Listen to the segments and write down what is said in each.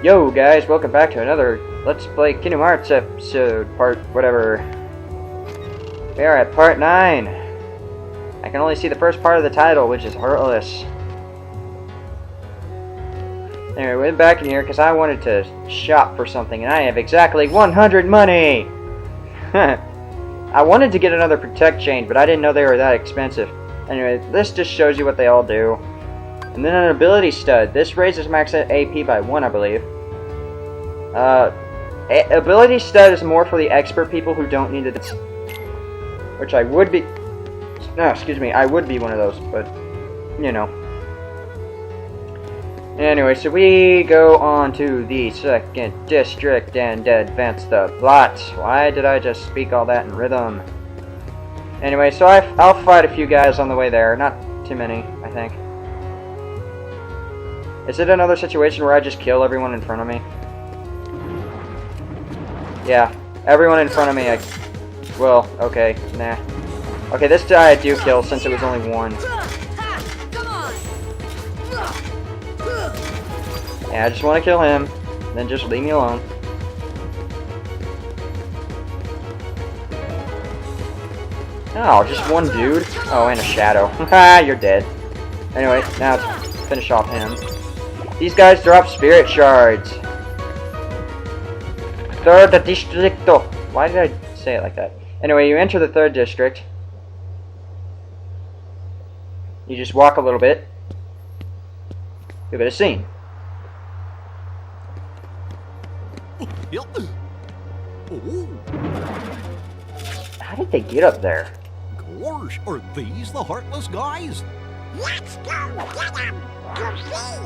Yo guys, welcome back to another Let's Play Kingdom Hearts episode, part whatever. We are at part 9. I can only see the first part of the title, which is Heartless. Anyway, we're back in here because I wanted to shop for something, and I have exactly 100 money! I wanted to get another Protect chain, but I didn't know they were that expensive. Anyway, this just shows you what they all do. And then an ability stud. This raises max AP by 1, I believe. Ability stud is more for the expert people who don't need it. Which I would be... No, excuse me, I would be one of those, but... You know. Anyway, so we go on to the 2nd district and advance the plot. Why did I just speak all that in rhythm? Anyway, so I'll fight a few guys on the way there. Not too many, I think. Is it another situation where I just kill everyone in front of me? Yeah, everyone in front of me, well, okay, nah. Okay, this guy I do kill since it was only one. Yeah, I just want to kill him, then just leave me alone. Oh, just one dude? Oh, and a shadow. Haha, you're dead. Anyway, now let's finish off him. These guys drop spirit shards. 3rd districto. Why did I say it like that? Anyway, you enter the 3rd district. You just walk a little bit. Give it a scene. How did they get up there? Gosh, are these the Heartless guys? Let's go get them! Go see!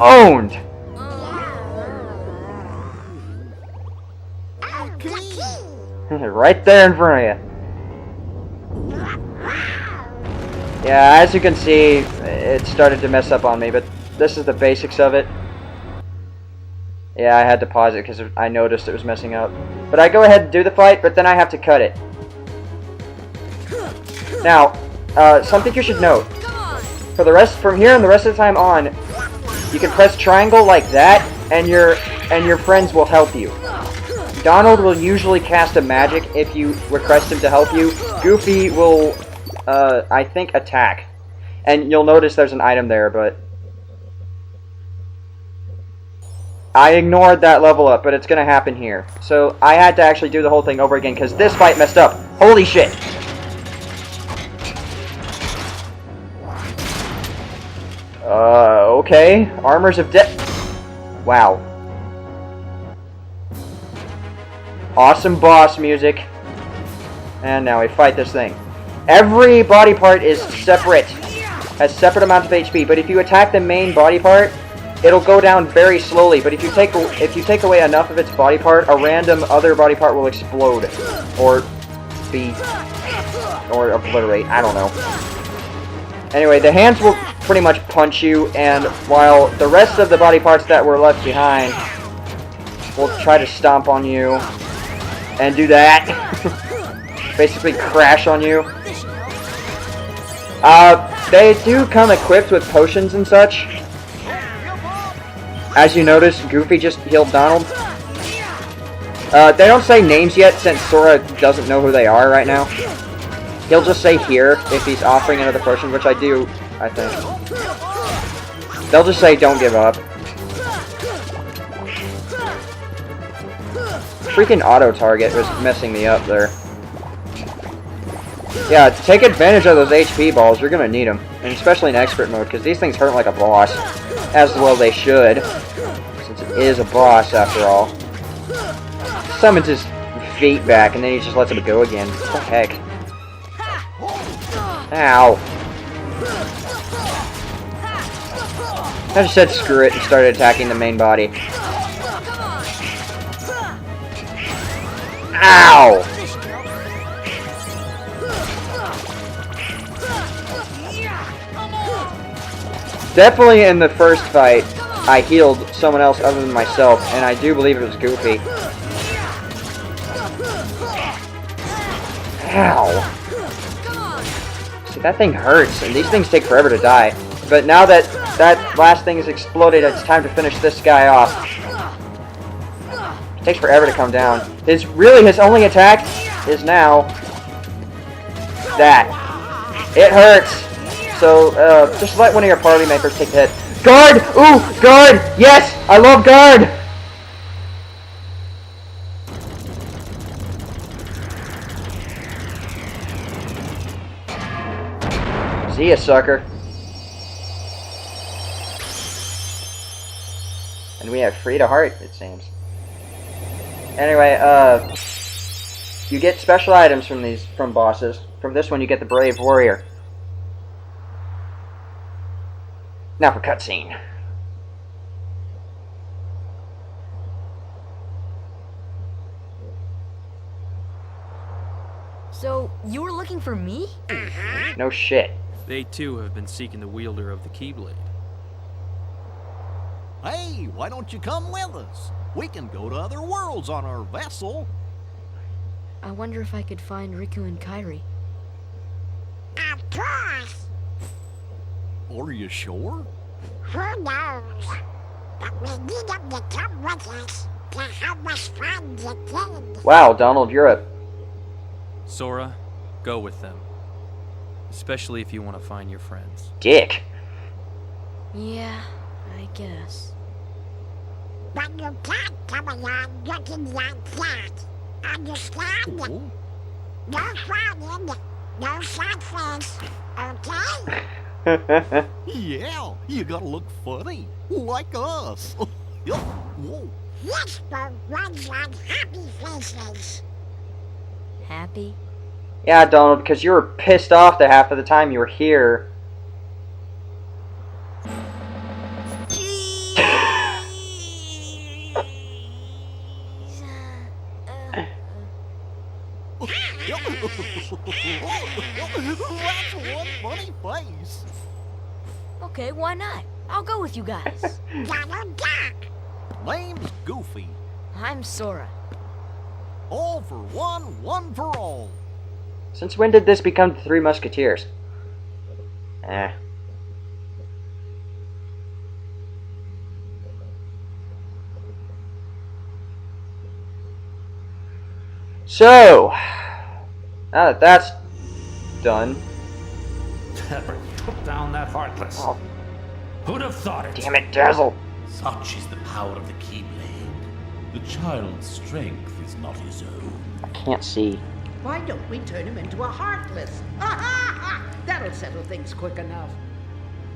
Owned! Right there in front of you. Yeah, as you can see, it started to mess up on me, but this is the basics of it. Yeah, I had to pause it because I noticed it was messing up. But I go ahead and do the fight, but then I have to cut it. Now, something you should note. For the rest, from here and the rest of the time on, you can press triangle like that, and your friends will help you. Donald will usually cast a magic if you request him to help you. Goofy will, I think, attack. And you'll notice there's an item there, but... I ignored that level up, but it's gonna happen here. So, I had to actually do the whole thing over again, because this fight messed up. Holy shit! Okay. Armors of Death. Wow. Awesome boss music. And now we fight this thing. Every body part is separate. Has separate amounts of HP, but if you attack the main body part, it'll go down very slowly. But if you take away enough of its body part, a random other body part will explode. Or obliterate. I don't know. Anyway, the hands will pretty much punch you, and while the rest of the body parts that were left behind will try to stomp on you and do that. Basically crash on you. They do come equipped with potions and such. As you notice, Goofy just healed Donald. They don't say names yet since Sora doesn't know who they are right now. He'll just say here if he's offering another potion, which I do, I think. They'll just say don't give up. Freaking auto-target was messing me up there. Yeah, take advantage of those HP balls, you're gonna need them. And especially in expert mode, because these things hurt like a boss. As well they should. Since it is a boss, after all. Summons his feet back, and then he just lets him go again. What the heck? Ow. I just said screw it and started attacking the main body. Ow! Definitely in the first fight, I healed someone else other than myself, and I do believe it was Goofy. Ow! See, that thing hurts, and these things take forever to die. But now that that last thing has exploded, it's time to finish this guy off. It takes forever to come down. His only attack is now that. It hurts. So, just let one of your party members take the hit. Guard! Ooh! Guard! Yes! I love guard! See ya, sucker. And we have free to heart, it seems. Anyway, you get special items from bosses. From this one, you get the Brave Warrior. Now for cutscene. So, you were looking for me? No shit. They too have been seeking the wielder of the Keyblade. Hey, why don't you come with us? We can go to other worlds on our vessel. I wonder if I could find Riku and Kairi. Of course. Are you sure? Who knows? But we need them to come with us to help us find the kid. Wow, Donald, you're a... Sora, go with them. Especially if you want to find your friends. dick. Yeah, I guess. But you can't come along looking like that. Understand? Oh. No frowning, no sad face, okay? Yeah, you gotta look funny, like us. Whoa. Whisper runs on happy faces. Happy? Yeah, Donald, because you were pissed off the half of the time you were here. That's one funny face. Okay, why not? I'll go with you guys. Donald Duck. Name's Goofy. I'm Sora. All for one, one for all. Since when did this become the Three Musketeers? Eh. So, now that that's done. Put down that Heartless. Oh, Who'd have thought it? damn it, Dazzle. Such is the power of the Keyblade. The child's strength is not his own. I can't see. Why don't we turn him into a Heartless? That'll settle things quick enough.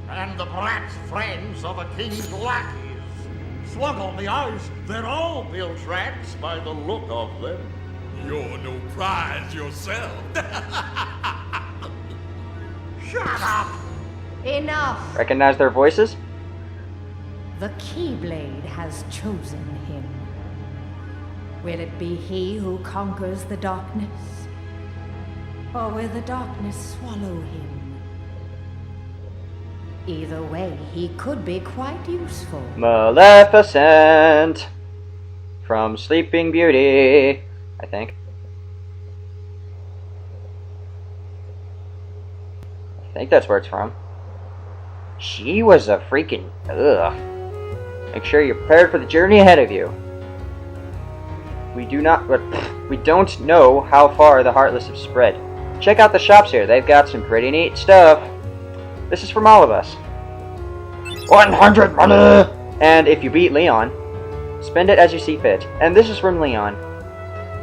And the brat's friends are the king's lackeys. Slug on the eyes, they're all bilge rats by the look of them. You're no prize yourself. Shut up! Enough! Recognize their voices? The Keyblade has chosen him. Will it be he who conquers the darkness? Or will the darkness swallow him? Either way, he could be quite useful. Maleficent! From Sleeping Beauty, I think. I think that's where it's from. She was a freaking... ugh. Make sure you're prepared for the journey ahead of you. We don't know how far the Heartless have spread. Check out the shops here. They've got some pretty neat stuff. This is from all of us. 100 money! And if you beat Leon, spend it as you see fit. And this is from Leon.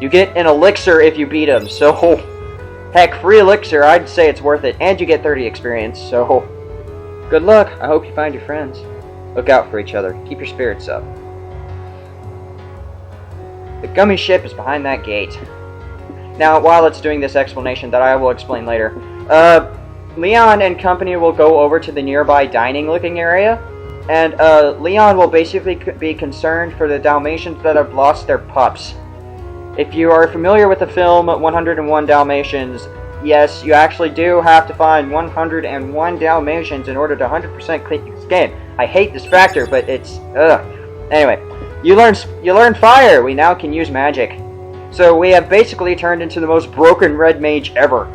You get an elixir if you beat him, so... heck, free elixir, I'd say it's worth it. And you get 30 experience, so... good luck. I hope you find your friends. Look out for each other. Keep your spirits up. The gummy ship is behind that gate. Now, while it's doing this explanation that I will explain later, Leon and company will go over to the nearby dining-looking area, and Leon will basically be concerned for the Dalmatians that have lost their pups. If you are familiar with the film 101 Dalmatians, yes, you actually do have to find 101 Dalmatians in order to 100% clean your skin. I hate this factor, but it's... ugh. Anyway, you learn fire! We now can use magic. So we have basically turned into the most broken red mage ever.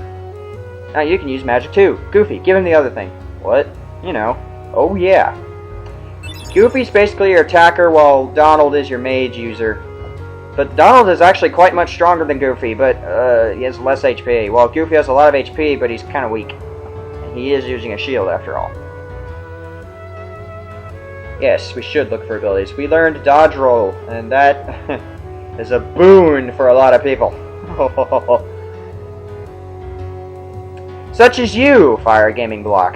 Now you can use magic too. Goofy, give him the other thing. What? You know. Oh yeah. Goofy's basically your attacker while Donald is your mage user. But Donald is actually quite much stronger than Goofy, but he has less HP. Well, Goofy has a lot of HP, but he's kind of weak. And he is using a shield after all. Yes, we should look for abilities. We learned dodge roll, and that is a boon for a lot of people. Such as you, Fire Gaming Block.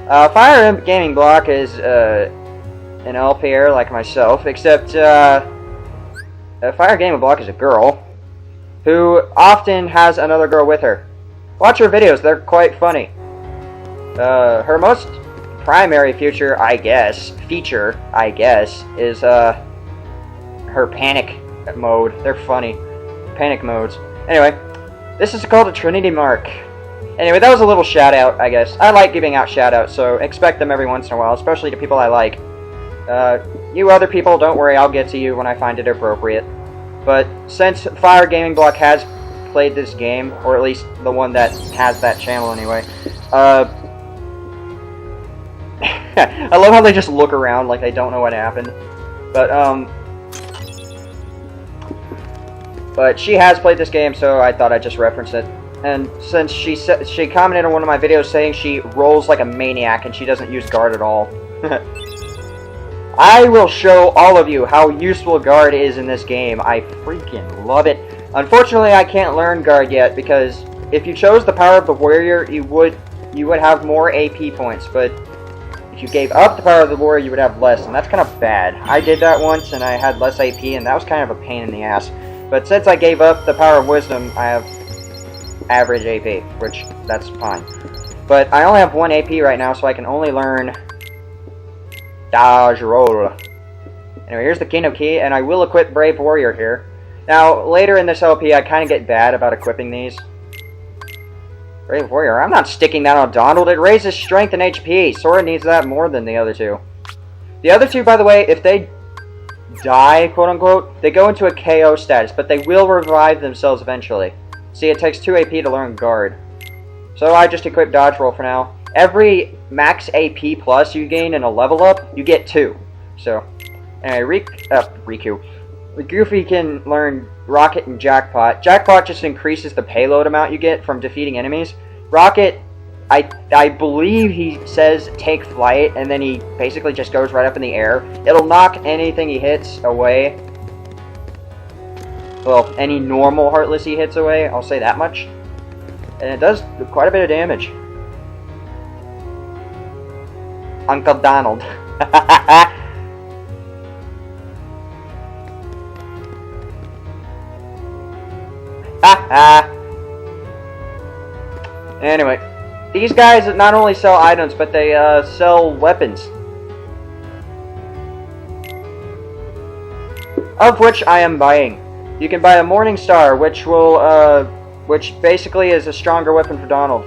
Fire Gaming Block is an LPR like myself, except Fire Gaming Block is a girl who often has another girl with her. Watch her videos, they're quite funny. Her most primary feature, I guess, is her panic mode. They're funny. Panic modes. Anyway, this is called a Trinity Mark. Anyway, that was a little shout out, I guess. I like giving out shout outs, so expect them every once in a while, especially to people I like. You other people, don't worry, I'll get to you when I find it appropriate. But since Fire Gaming Block has played this game, or at least the one that has that channel anyway, I love how they just look around like they don't know what happened. But she has played this game, so I thought I'd just reference it. And since she commented on one of my videos saying she rolls like a maniac and she doesn't use guard at all. I will show all of you how useful guard is in this game. I freaking love it. Unfortunately, I can't learn guard yet because if you chose the power of the warrior, you would have more AP points, but if you gave up the power of the warrior, you would have less, and that's kind of bad. I did that once, and I had less AP, and that was kind of a pain in the ass. But since I gave up the power of wisdom, I have average AP, which, that's fine. But I only have 1 AP right now, so I can only learn dodge roll. Anyway, here's the Kingdom Key, and I will equip Brave Warrior here. Now, later in this LP, I kind of get bad about equipping these. Brave Warrior, I'm not sticking that on Donald. It raises strength and HP. Sora needs that more than the other two. The other two, by the way, if they die, quote-unquote, they go into a KO status, but they will revive themselves eventually. See, it takes 2 AP to learn Guard. So I just equip Dodge Roll for now. Every max AP plus you gain in a level up, you get 2. So, anyway, Riku. Goofy can learn Rocket and Jackpot. Jackpot just increases the payload amount you get from defeating enemies. Rocket, I believe he says take flight, and then he basically just goes right up in the air. It'll knock anything he hits away. Well, any normal Heartless he hits away, I'll say that much. And it does quite a bit of damage. Uncle Donald. Anyway, these guys not only sell items, but they sell weapons. Of which I am buying. You can buy a Morning Star, which basically is a stronger weapon for Donald.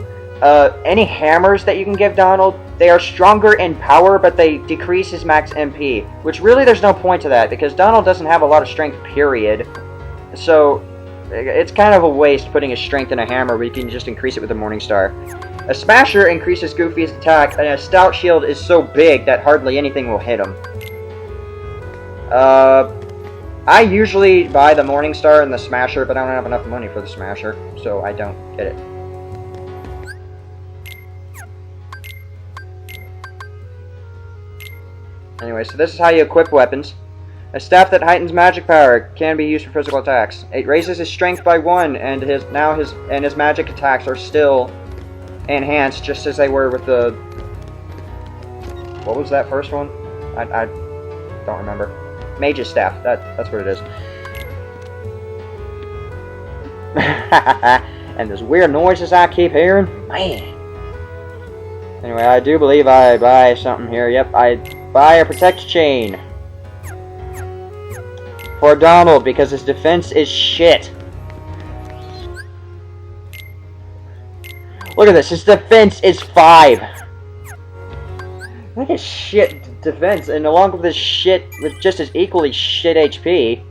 Any hammers that you can give Donald, they are stronger in power, but they decrease his max MP. Which really there's no point to that, because Donald doesn't have a lot of strength, period. So it's kind of a waste putting his strength in a hammer, but you can just increase it with a Morning Star. A Smasher increases Goofy's attack, and a Stout Shield is so big that hardly anything will hit him. I usually buy the Morning Star and the Smasher, but I don't have enough money for the Smasher, so I don't get it. Anyway, so this is how you equip weapons. A staff that heightens magic power can be used for physical attacks. It raises his strength by 1, and his magic attacks are still enhanced, just as they were with the... What was that first one? I don't remember. Mage's staff. That's what it is. And those weird noises I keep hearing, man. Anyway, I do believe I buy something here. Yep, I buy a Protect Chain. For Donald, because his defense is shit. Look at this, his defense is 5. Look at shit defense, and along with this shit, with just as equally shit HP.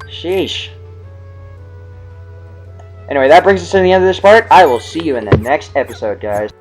Sheesh. Anyway, that brings us to the end of this part. I will see you in the next episode, guys.